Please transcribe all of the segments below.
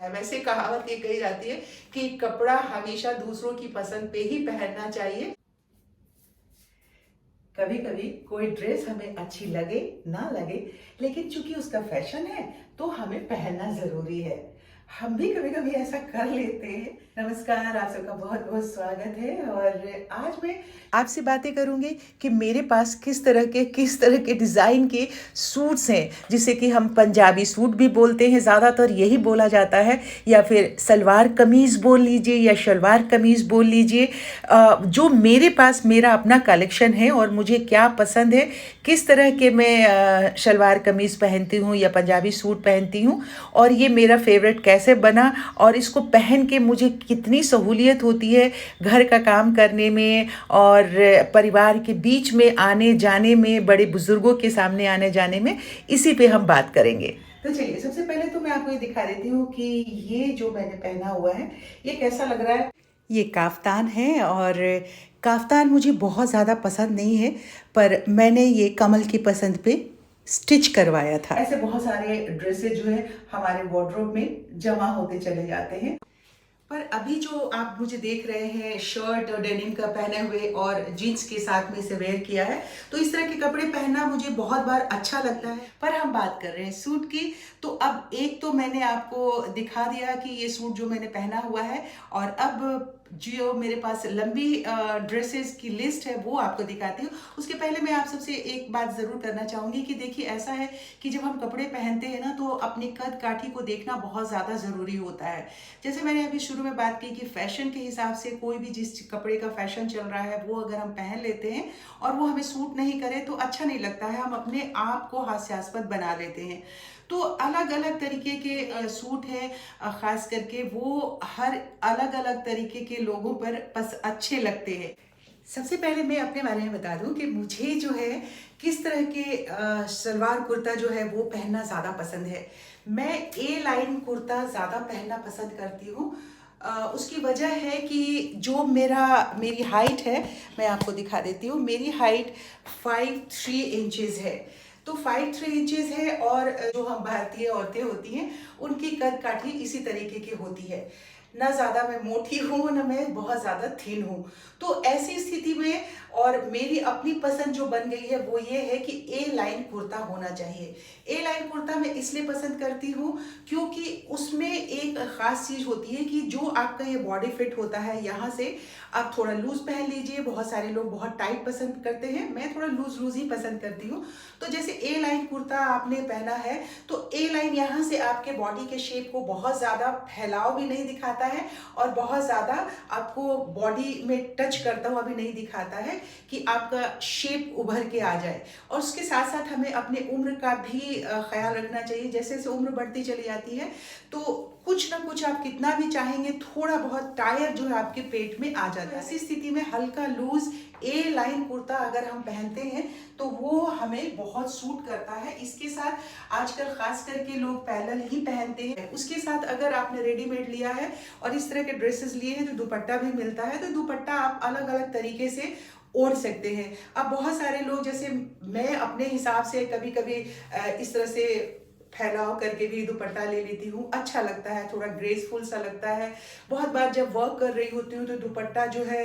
वैसे कहावत ये कही जाती है कि कपड़ा हमेशा दूसरों की पसंद पे ही पहनना चाहिए। कभी कभी कोई ड्रेस हमें अच्छी लगे ना लगे, लेकिन चूंकि उसका फैशन है तो हमें पहनना जरूरी है। हम भी कभी कभी ऐसा कर लेते हैं। नमस्कार, आप सबका बहुत बहुत स्वागत है। और आज मैं आपसे बातें करूंगी कि मेरे पास किस तरह के डिज़ाइन के सूट्स हैं, जिसे कि हम पंजाबी सूट भी बोलते हैं, ज़्यादातर यही बोला जाता है, या फिर सलवार कमीज़ बोल लीजिए या शलवार कमीज़ बोल लीजिए। जो मेरे पास मेरा अपना कलेक्शन है और मुझे क्या पसंद है, किस तरह के मैं शलवार कमीज़ पहनती हूँ या पंजाबी सूट पहनती हूँ, और ये मेरा फेवरेट कैसे बना, और इसको पहन के मुझे कितनी सहूलियत होती है घर का काम करने में और परिवार के बीच में आने जाने में, बड़े बुजुर्गों के सामने आने जाने में, इसी पे हम बात करेंगे। तो चलिए, सबसे पहले तो मैं आपको ये दिखा देती हूँ कि ये जो मैंने पहना हुआ है ये कैसा लग रहा है। ये काफ्तान है, और काफ्तान मुझे बहुत ज़्यादा पसंद नहीं है, पर मैंने ये कमल की पसंद पे स्टिच करवाया था। ऐसे बहुत सारे ड्रेसेस जो है हमारे वार्डरोब में जमा होते चले जाते हैं। पर अभी जो आप मुझे देख रहे हैं, शर्ट और डेनिम का पहने हुए और जीन्स के साथ में इसे वेयर किया है, तो इस तरह के कपड़े पहनना मुझे बहुत बार अच्छा लगता है। पर हम बात कर रहे हैं सूट की, तो अब एक तो मैंने आपको दिखा दिया कि ये सूट जो मैंने पहना हुआ है, और अब जो मेरे पास लंबी ड्रेसेस की लिस्ट है वो आपको दिखाती हूँ। उसके पहले मैं आप सबसे एक बात ज़रूर करना चाहूँगी कि देखिए, ऐसा है कि जब हम कपड़े पहनते हैं ना, तो अपनी कद काठी को देखना बहुत ज़्यादा ज़रूरी होता है। जैसे मैंने अभी शुरू में बात की कि फैशन के हिसाब से कोई भी जिस कपड़े का फैशन चल रहा है वो अगर हम पहन लेते हैं और वो हमें सूट नहीं करे तो अच्छा नहीं लगता है, हम अपने आप को हास्यास्पद बना लेते हैं। तो अलग अलग तरीके के सूट हैं, खास करके वो हर अलग अलग तरीके के लोगों पर अच्छे लगते हैं। सबसे पहले मैं अपने बारे में बता दूं कि मुझे जो है किस तरह के सलवार कुर्ता जो है वो पहनना ज़्यादा पसंद है। मैं ए लाइन कुर्ता ज़्यादा पहनना पसंद करती हूँ। उसकी वजह है कि जो मेरी हाइट है, मैं आपको दिखा देती हूँ। मेरी हाइट 5'3" है। तो 5'3" है, और जो हम भारतीय औरतें होती हैं उनकी कद काठी इसी तरीके की होती है। ना ज़्यादा मैं मोटी हूँ, ना मैं बहुत ज़्यादा थिन हूँ। तो ऐसी स्थिति में और मेरी अपनी पसंद जो बन गई है वो ये है कि ए लाइन कुर्ता होना चाहिए। ए लाइन कुर्ता मैं इसलिए पसंद करती हूँ क्योंकि उसमें एक ख़ास चीज़ होती है कि जो आपका ये बॉडी फिट होता है, यहाँ से आप थोड़ा लूज पहन लीजिए। बहुत सारे लोग बहुत टाइट पसंद करते हैं, मैं थोड़ा लूज लूज ही पसंद करती हूँ। तो जैसे ए लाइन कुर्ता आपने पहना है, तो ए लाइन यहाँ से आपके बॉडी के शेप को बहुत ज़्यादा फैलाव भी नहीं दिखाता है और बहुत ज़्यादा आपको बॉडी में टच करता हुआ भी नहीं दिखाता है कि आपका शेप उभर के आ जाए। और उसके साथ साथ हमें अपने उम्र का भी ख्याल रखना चाहिए। जैसे जैसे उम्र बढ़ती चली जाती है तो कुछ ना कुछ आप कितना भी चाहेंगे, थोड़ा बहुत टायर जो है आपके पेट में आ जाता है। ऐसी स्थिति में हल्का लूज ए लाइन कुर्ता अगर हम पहनते हैं तो वो हमें बहुत सूट करता है। इसके साथ आजकल खास करके लोग पैरेलल ही पहनते हैं। उसके साथ अगर आपने रेडीमेड लिया है और इस तरह के ड्रेसेस लिए हैं तो दुपट्टा भी मिलता है, तो दुपट्टा आप अलग अलग तरीके से ओढ़ सकते हैं। अब बहुत सारे लोग, जैसे मैं अपने हिसाब से कभी कभी इस तरह से फैलाव करके भी दुपट्टा ले लेती हूँ, अच्छा लगता है, थोड़ा ग्रेसफुल सा लगता है। बहुत बार जब वर्क कर रही होती हूँ तो दुपट्टा जो है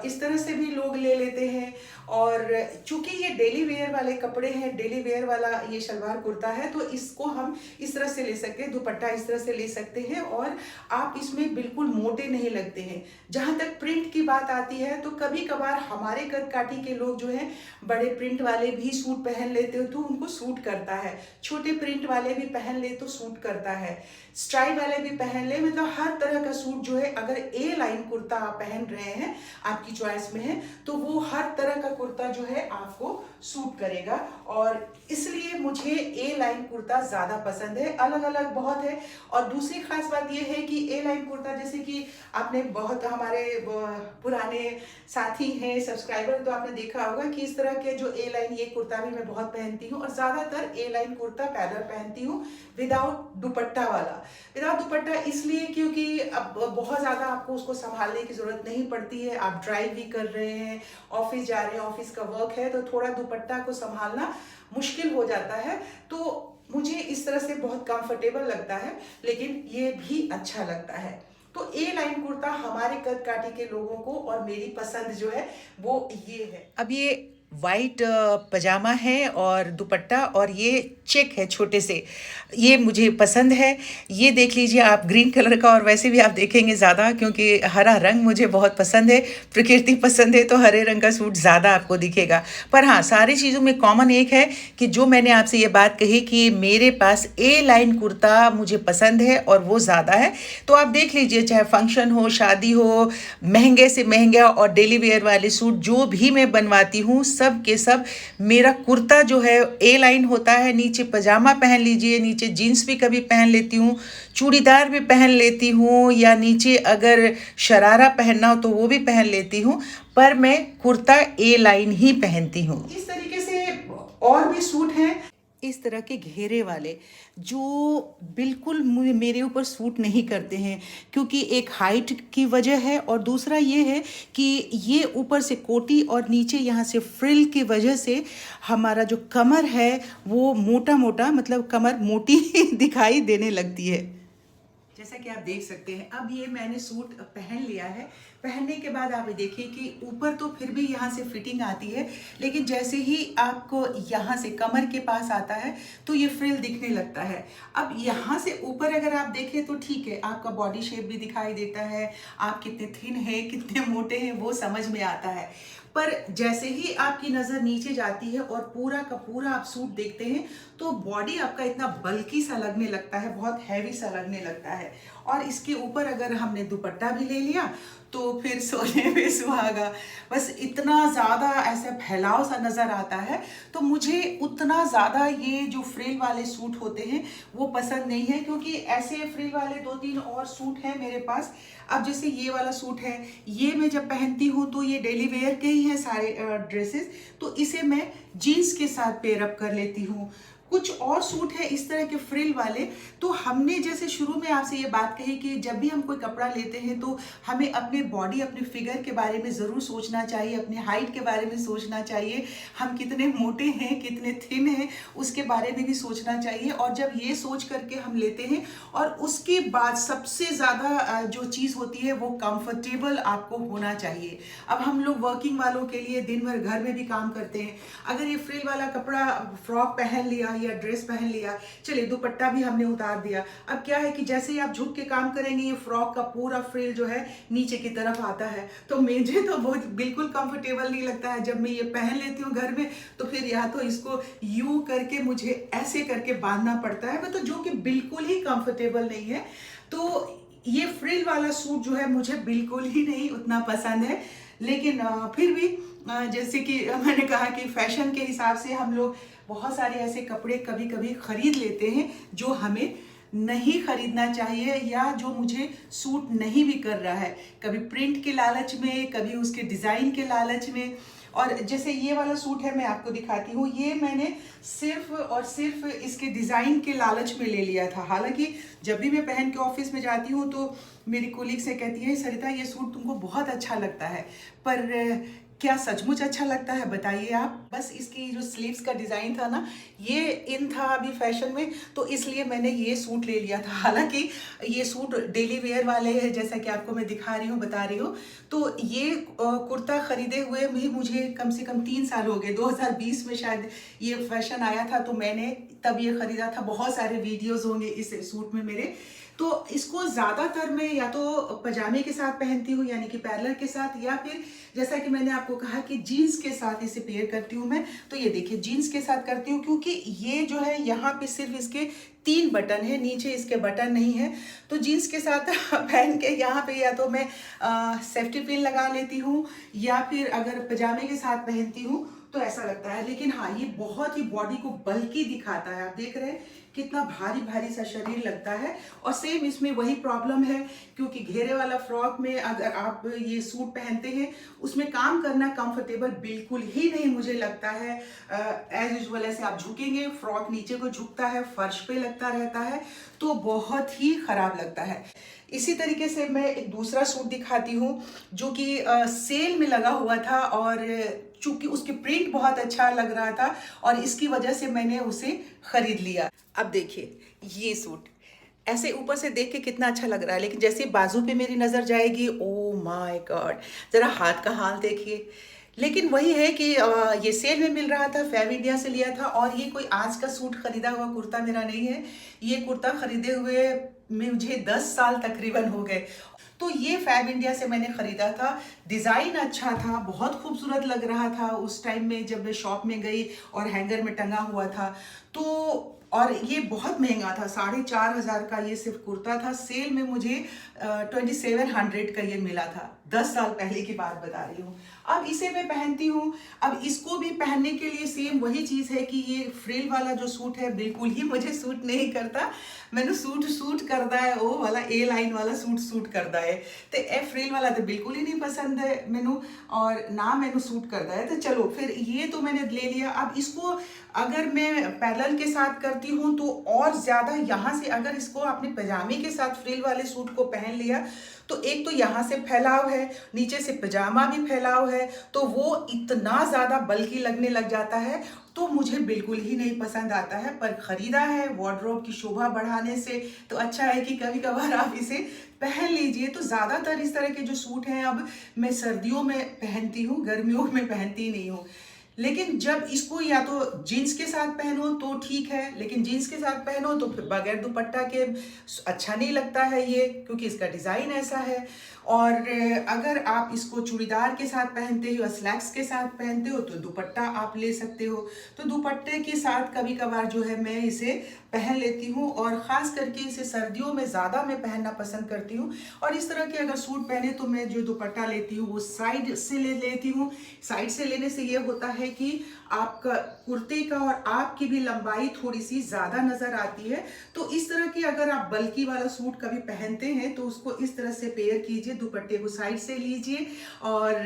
इस तरह से भी लोग ले लेते हैं। और चूंकि ये डेली वेयर वाले कपड़े हैं, डेली वेयर वाला ये शलवार कुर्ता है, तो इसको हम इस तरह से ले सकते हैं, दुपट्टा इस तरह से ले सकते हैं और आप इसमें बिल्कुल मोटे नहीं लगते हैं। जहाँ तक प्रिंट की बात आती है तो कभी कभार हमारे कद काठी के लोग जो हैं बड़े प्रिंट वाले भी सूट पहन लेते हो तो उनको सूट करता है, छोटे प्रिंट वाले भी पहन ले तो सूट करता है, स्ट्राइप वाले भी पहन ले, मतलब हर तरह का सूट जो है, अगर ए लाइन कुर्ता आप पहन रहे हैं, आपकी चॉइस में है, तो वो हर तरह का कुर्ता जो है आपको सूट करेगा। और इसलिए मुझे ए लाइन कुर्ता ज़्यादा पसंद है। अलग अलग बहुत है। और दूसरी खास बात यह है कि ए लाइन कुर्ता, जैसे कि आपने बहुत हमारे पुराने साथी हैं, सब्सक्राइबर, तो आपने देखा होगा कि इस तरह के जो ए लाइन ये कुर्ता भी मैं बहुत पहनती हूँ, और ज़्यादातर ए लाइन कुर्ता पैदल पहनती हूँ विदाउट दुपट्टा वाला। विदाउट दुपट्टा इसलिए क्योंकि अब बहुत ज़्यादा आपको उसको संभालने की ज़रूरत नहीं पड़ती है। आप ड्राइव भी कर रहे हैं, ऑफिस जा रहे हैं, ऑफिस का वर्क है, तो थोड़ा दुपट्टा को संभालना मुश्किल हो जाता है। तो मुझे इस तरह से बहुत कंफर्टेबल लगता है, लेकिन ये भी अच्छा लगता है। तो ए लाइन कुर्ता हमारे कद काठी के लोगों को और मेरी पसंद जो है वो ये है। अब ये वाइट पजामा है और दुपट्टा और ये चेक है छोटे से, ये मुझे पसंद है। ये देख लीजिए आप ग्रीन कलर का, और वैसे भी आप देखेंगे ज़्यादा, क्योंकि हरा रंग मुझे बहुत पसंद है, प्रकृति पसंद है, तो हरे रंग का सूट ज़्यादा आपको दिखेगा। पर हाँ, सारी चीज़ों में कॉमन एक है कि जो मैंने आपसे ये बात कही कि मेरे पास ए लाइन कुर्ता मुझे पसंद है और वो ज़्यादा है। तो आप देख लीजिए, चाहे फंक्शन हो, शादी हो, महंगे से महंगा और डेली वेयर वाले सूट जो भी मैं बनवाती हूँ, सब के सब मेरा कुर्ता जो है ए लाइन होता है। नीचे पजामा पहन लीजिए, नीचे जीन्स भी कभी पहन लेती हूँ, चूड़ीदार भी पहन लेती हूँ, या नीचे अगर शरारा पहनना हो तो वो भी पहन लेती हूँ, पर मैं कुर्ता ए लाइन ही पहनती हूँ। इस तरीके से और भी सूट हैं इस तरह के घेरे वाले, जो बिल्कुल मेरे ऊपर सूट नहीं करते हैं, क्योंकि एक हाइट की वजह है और दूसरा ये है कि ये ऊपर से कोटी और नीचे यहाँ से फ्रिल की वजह से हमारा जो कमर है वो मोटा मोटा, मतलब कमर मोटी दिखाई देने लगती है। जैसा कि आप देख सकते हैं, अब ये मैंने सूट पहन लिया है। पहनने के बाद आप देखिए कि ऊपर तो फिर भी यहाँ से फिटिंग आती है, लेकिन जैसे ही आपको यहाँ से कमर के पास आता है तो ये फ्रिल दिखने लगता है। अब यहाँ से ऊपर अगर आप देखें तो ठीक है, आपका बॉडी शेप भी दिखाई देता है, आप कितने थिन हैं, कितने मोटे हैं, वो समझ में आता है। पर जैसे ही आपकी नज़र नीचे जाती है और पूरा का पूरा आप सूट देखते हैं, तो बॉडी आपका इतना बल्की सा लगने लगता है, बहुत हैवी सा लगने लगता है। और इसके ऊपर अगर हमने दुपट्टा भी ले लिया तो फिर सोने पे सुहागा, बस इतना ज़्यादा ऐसा फैलाव सा नज़र आता है। तो मुझे उतना ज़्यादा ये जो फ्रिल वाले सूट होते हैं वो पसंद नहीं है, क्योंकि ऐसे फ्रिल वाले 2-3 और सूट हैं मेरे पास। अब जैसे ये वाला सूट है, ये मैं जब पहनती हूँ तो ये डेली वेयर के ही हैं सारे ड्रेसेस, तो इसे मैं जीन्स के साथ पेयर अप कर लेती हूँ। कुछ और सूट है इस तरह के फ्रिल वाले, तो हमने जैसे शुरू में आपसे ये बात कही कि जब भी हम कोई कपड़ा लेते हैं तो हमें अपने बॉडी, अपने फिगर के बारे में ज़रूर सोचना चाहिए, अपने हाइट के बारे में सोचना चाहिए, हम कितने मोटे हैं, कितने थिन हैं, उसके बारे में भी सोचना चाहिए। और जब ये सोच करके हम लेते हैं, और उसके बाद सबसे ज़्यादा जो चीज़ होती है वो कंफर्टेबल आपको होना चाहिए। अब हम लोग वर्किंग वालों के लिए दिन भर घर में भी काम करते हैं, अगर ये फ्रिल वाला कपड़ा, फ्रॉक पहन लिया या ड्रेस पहन लिया, चलिए दुपट्टा भी हमने उतार दिया, अब क्या है कि जैसे ही आप झुक के काम करेंगे ये फ्रॉक का पूरा फ्रिल जो है नीचे की तरफ आता है, तो मुझे तो बहुत बिल्कुल कंफर्टेबल नहीं लगता है। जब मैं ये पहन लेती हूँ घर में, तो फिर या तो इसको यूं करके मुझे ऐसे करके बांधना पड़ता है, तो जो कि बिल्कुल ही कंफर्टेबल नहीं है। तो ये फ्रिल वाला सूट जो है मुझे बिल्कुल ही नहीं उतना पसंद है। लेकिन फिर भी जैसे कि मैंने कहा कि फैशन के हिसाब से हम लोग बहुत सारे ऐसे कपड़े कभी कभी खरीद लेते हैं जो हमें नहीं खरीदना चाहिए, या जो मुझे सूट नहीं भी कर रहा है, कभी प्रिंट के लालच में, कभी उसके डिज़ाइन के लालच में। और जैसे ये वाला सूट है, मैं आपको दिखाती हूँ, ये मैंने सिर्फ और सिर्फ इसके डिज़ाइन के लालच में ले लिया था। हालांकि जब भी मैं पहन के ऑफिस में जाती हूँ तो मेरी कोलीग से कहती है, सरिता ये सूट तुमको बहुत अच्छा लगता है, पर क्या सचमुच अच्छा लगता है बताइए आप। बस इसकी जो स्लीव्स का डिज़ाइन था ना, ये इन था अभी फैशन में, तो इसलिए मैंने ये सूट ले लिया था। हालांकि ये सूट डेली वेयर वाले हैं, जैसा कि आपको मैं दिखा रही हूँ, बता रही हूँ। तो ये कुर्ता खरीदे हुए भी मुझे कम से कम 3 साल हो गए। 2020 में शायद ये फैशन आया था, तो मैंने तब ये खरीदा था। बहुत सारे वीडियोज़ होंगे इस सूट में मेरे। तो इसको ज़्यादातर मैं या तो पजामे के साथ पहनती हूँ, यानी कि पैरलर के साथ, या फिर जैसा कि मैंने आपको कहा कि जीन्स के साथ इसे पेयर करती हूँ मैं। तो ये देखिए जीन्स के साथ करती हूँ, क्योंकि ये जो है यहाँ पे सिर्फ इसके 3 बटन है, नीचे इसके बटन नहीं है। तो जीन्स के साथ पहन के यहाँ पे या तो मैं सेफ्टी पिन लगा लेती हूँ, या फिर अगर पजामे के साथ पहनती हूँ तो ऐसा लगता है। लेकिन हाँ, ये बहुत ही बॉडी को बल्की दिखाता है। आप देख रहे हैं कितना भारी भारी सा शरीर लगता है। और सेम इसमें वही प्रॉब्लम है, क्योंकि घेरे वाला फ्रॉक में अगर आप ये सूट पहनते हैं, उसमें काम करना कंफर्टेबल बिल्कुल ही नहीं मुझे लगता है। एज यूजुअल ऐसे आप झुकेंगे, फ्रॉक नीचे को झुकता है, फर्श पे लगता रहता है, तो बहुत ही खराब लगता है। इसी तरीके से मैं एक दूसरा सूट दिखाती हूँ जो कि सेल में लगा हुआ था, और चूंकि उसकी प्रिंट बहुत अच्छा लग रहा था और इसकी वजह से मैंने उसे खरीद लिया। अब देखिए ये सूट ऐसे ऊपर से देख के कितना अच्छा लग रहा है, लेकिन जैसे बाजू पे मेरी नजर जाएगी, ओ माय गॉड, जरा हाथ का हाल देखिए। लेकिन वही है कि ये सेल में मिल रहा था, फैब इंडिया से लिया था, और ये कोई आज का सूट खरीदा हुआ कुर्ता मेरा नहीं है। ये कुर्ता खरीदे हुए मुझे 10 साल तकरीबन हो गए। तो ये फैब इंडिया से मैंने खरीदा था। डिज़ाइन अच्छा था, बहुत खूबसूरत लग रहा था उस टाइम में जब मैं शॉप में गई और हैंगर में टंगा हुआ था। तो और ये बहुत महंगा था, 4,500 का ये सिर्फ कुर्ता था। सेल में मुझे 2700 का ये मिला था। 10 साल पहले की बात बता रही हूँ। अब इसे मैं पहनती हूँ। अब इसको भी पहनने के लिए सेम वही चीज़ है कि ये फ्रिल वाला जो सूट है बिल्कुल ही मुझे सूट नहीं करता। मैंने सूट करता है वो वाला ए लाइन वाला सूट करता है, तो ए फ्रिल वाला तो बिल्कुल ही नहीं पसंद है मैनू, और ना मैनू सूट करता है। तो चलो फिर ये तो मैंने ले लिया। अब इसको अगर मैं पैरेलल के साथ करती हूँ तो और ज़्यादा यहाँ से, अगर इसको अपने पजामे के साथ फ्रिल वाले सूट को पहन लिया तो एक तो यहाँ से फैलाव है, नीचे से पजामा भी फैलाव है, तो वो इतना ज़्यादा बल्कि लगने लग जाता है, तो मुझे बिल्कुल ही नहीं पसंद आता है। पर ख़रीदा है वार्डरोब की शोभा बढ़ाने से, तो अच्छा है कि कभी कभार आप इसे पहन लीजिए। तो ज़्यादातर इस तरह के जो सूट हैं अब मैं सर्दियों में पहनती हूँ, गर्मियों में पहनती नहीं हूँ। लेकिन जब इसको या तो जीन्स के साथ पहनो तो ठीक है, लेकिन जीन्स के साथ पहनो तो फिर बगैर दुपट्टा के अच्छा नहीं लगता है ये, क्योंकि इसका डिज़ाइन ऐसा है। और अगर आप इसको चूड़ीदार के साथ पहनते हो या स्लैक्स के साथ पहनते हो तो दुपट्टा आप ले सकते हो। तो दुपट्टे के साथ कभी कभार जो है मैं इसे पहन लेती हूँ, और ख़ास करके इसे सर्दियों में ज़्यादा मैं पहनना पसंद करती हूँ। और इस तरह के अगर सूट पहने तो मैं जो दुपट्टा लेती हूँ वो साइड से ले लेती हूँ। साइड से लेने से ये होता है कि आपका कुर्ते का और आपकी भी लंबाई थोड़ी सी ज़्यादा नज़र आती है। तो इस तरह की अगर आप बल्कि वाला सूट कभी पहनते हैं तो उसको इस तरह से पेयर कीजिए, दुपट्टे को साइड से लीजिए, और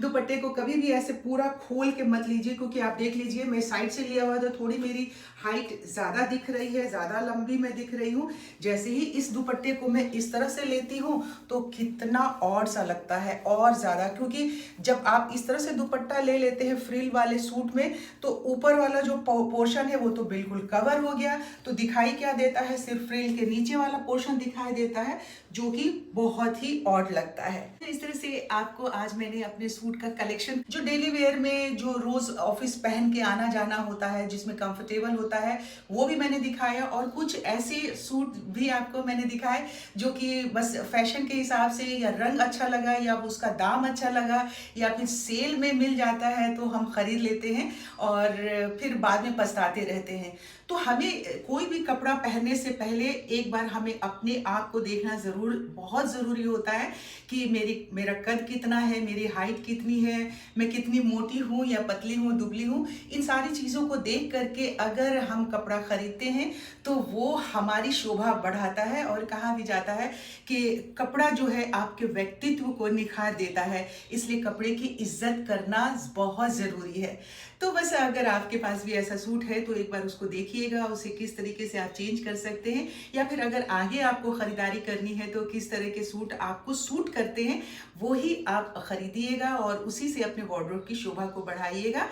दुपट्टे को कभी भी ऐसे पूरा खोल के मत लीजिए, क्योंकि आप देख लीजिए मैं साइड से लिया हुआ तो थोड़ी मेरी हाइट ज़्यादा दिख रही है, ज़्यादा लंबी मैं दिख रही हूँ। जैसे ही इस दुपट्टे को मैं इस तरह से लेती हूँ तो कितना ऑड सा लगता है, और ज़्यादा, क्योंकि जब आप इस तरह से दुपट्टा ले लेते हैं फ्रिल वाले सूट में तो ऊपर वाला जो पोर्शन है वो तो बिल्कुल कवर हो गया, तो दिखाई क्या देता है, सिर्फ फ्रिल के नीचे वाला पोर्शन दिखाई देता है, जो कि बहुत ही ऑड लगता है। इस तरह से आपको आज मैंने अपने सूट का कलेक्शन, जो डेली वेयर में जो रोज ऑफिस पहन के आना जाना होता है, जिसमें कंफर्टेबल होता है, वो भी मैंने दिखाया, और कुछ ऐसे सूट भी आपको मैंने दिखाए जो कि बस फैशन के हिसाब से, या रंग अच्छा लगा, या उसका दाम अच्छा लगा, या फिर सेल में मिल जाता है तो हम खरीद लेते हैं और फिर बाद में पछताते रहते हैं। तो हमें कोई भी कपड़ा पहनने से पहले एक बार हमें अपने आप को देखना जरूर बहुत ज़रूरी होता है कि मेरा कद कितना है, मेरी हाइट कितनी है, मैं कितनी मोटी हूँ या पतली हूँ, दुबली हूँ। इन सारी चीज़ों को देख करके अगर हम कपड़ा खरीदते हैं तो वो हमारी शोभा बढ़ाता है, और कहा भी जाता है कि कपड़ा जो है आपके व्यक्तित्व को निखार देता है, इसलिए कपड़े की इज्जत करना बहुत ज़रूरी है। तो बस अगर आपके पास भी ऐसा सूट है तो एक बार उसको देखिएगा, उसे किस तरीके से आप चेंज कर सकते हैं, या फिर अगर आगे आपको खरीदारी करनी है तो किस तरह के सूट आपको सूट करते हैं वो ही आप खरीदिएगा और उसी से अपने वार्डरोब की शोभा को बढ़ाइएगा।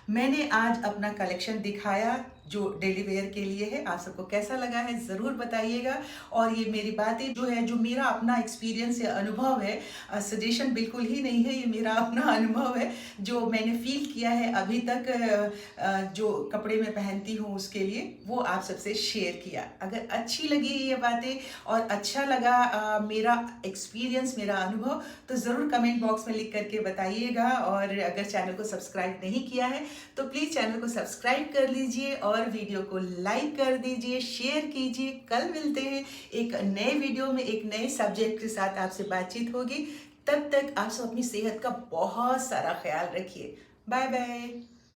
मैंने आज अपना कलेक्शन दिखाया जो डेली वेयर के लिए है। आप सबको कैसा लगा है ज़रूर बताइएगा, और ये मेरी बातें जो है, जो मेरा अपना एक्सपीरियंस या अनुभव है, सजेशन बिल्कुल ही नहीं है, ये मेरा अपना अनुभव है जो मैंने फील किया है अभी तक, जो कपड़े में पहनती हूँ उसके लिए वो आप सबसे शेयर किया। अगर अच्छी लगी ये बातें और अच्छा लगा मेरा एक्सपीरियंस, मेरा अनुभव, तो ज़रूर कमेंट बॉक्स में लिख करके बताइएगा। और अगर चैनल को सब्सक्राइब नहीं किया है तो प्लीज़ चैनल को सब्सक्राइब कर लीजिए और वीडियो को लाइक कर दीजिए, शेयर कीजिए। कल मिलते हैं एक नए वीडियो में, एक नए सब्जेक्ट के साथ आपसे बातचीत होगी। तब तक आप सब अपनी सेहत का बहुत सारा ख्याल रखिए। Bye bye.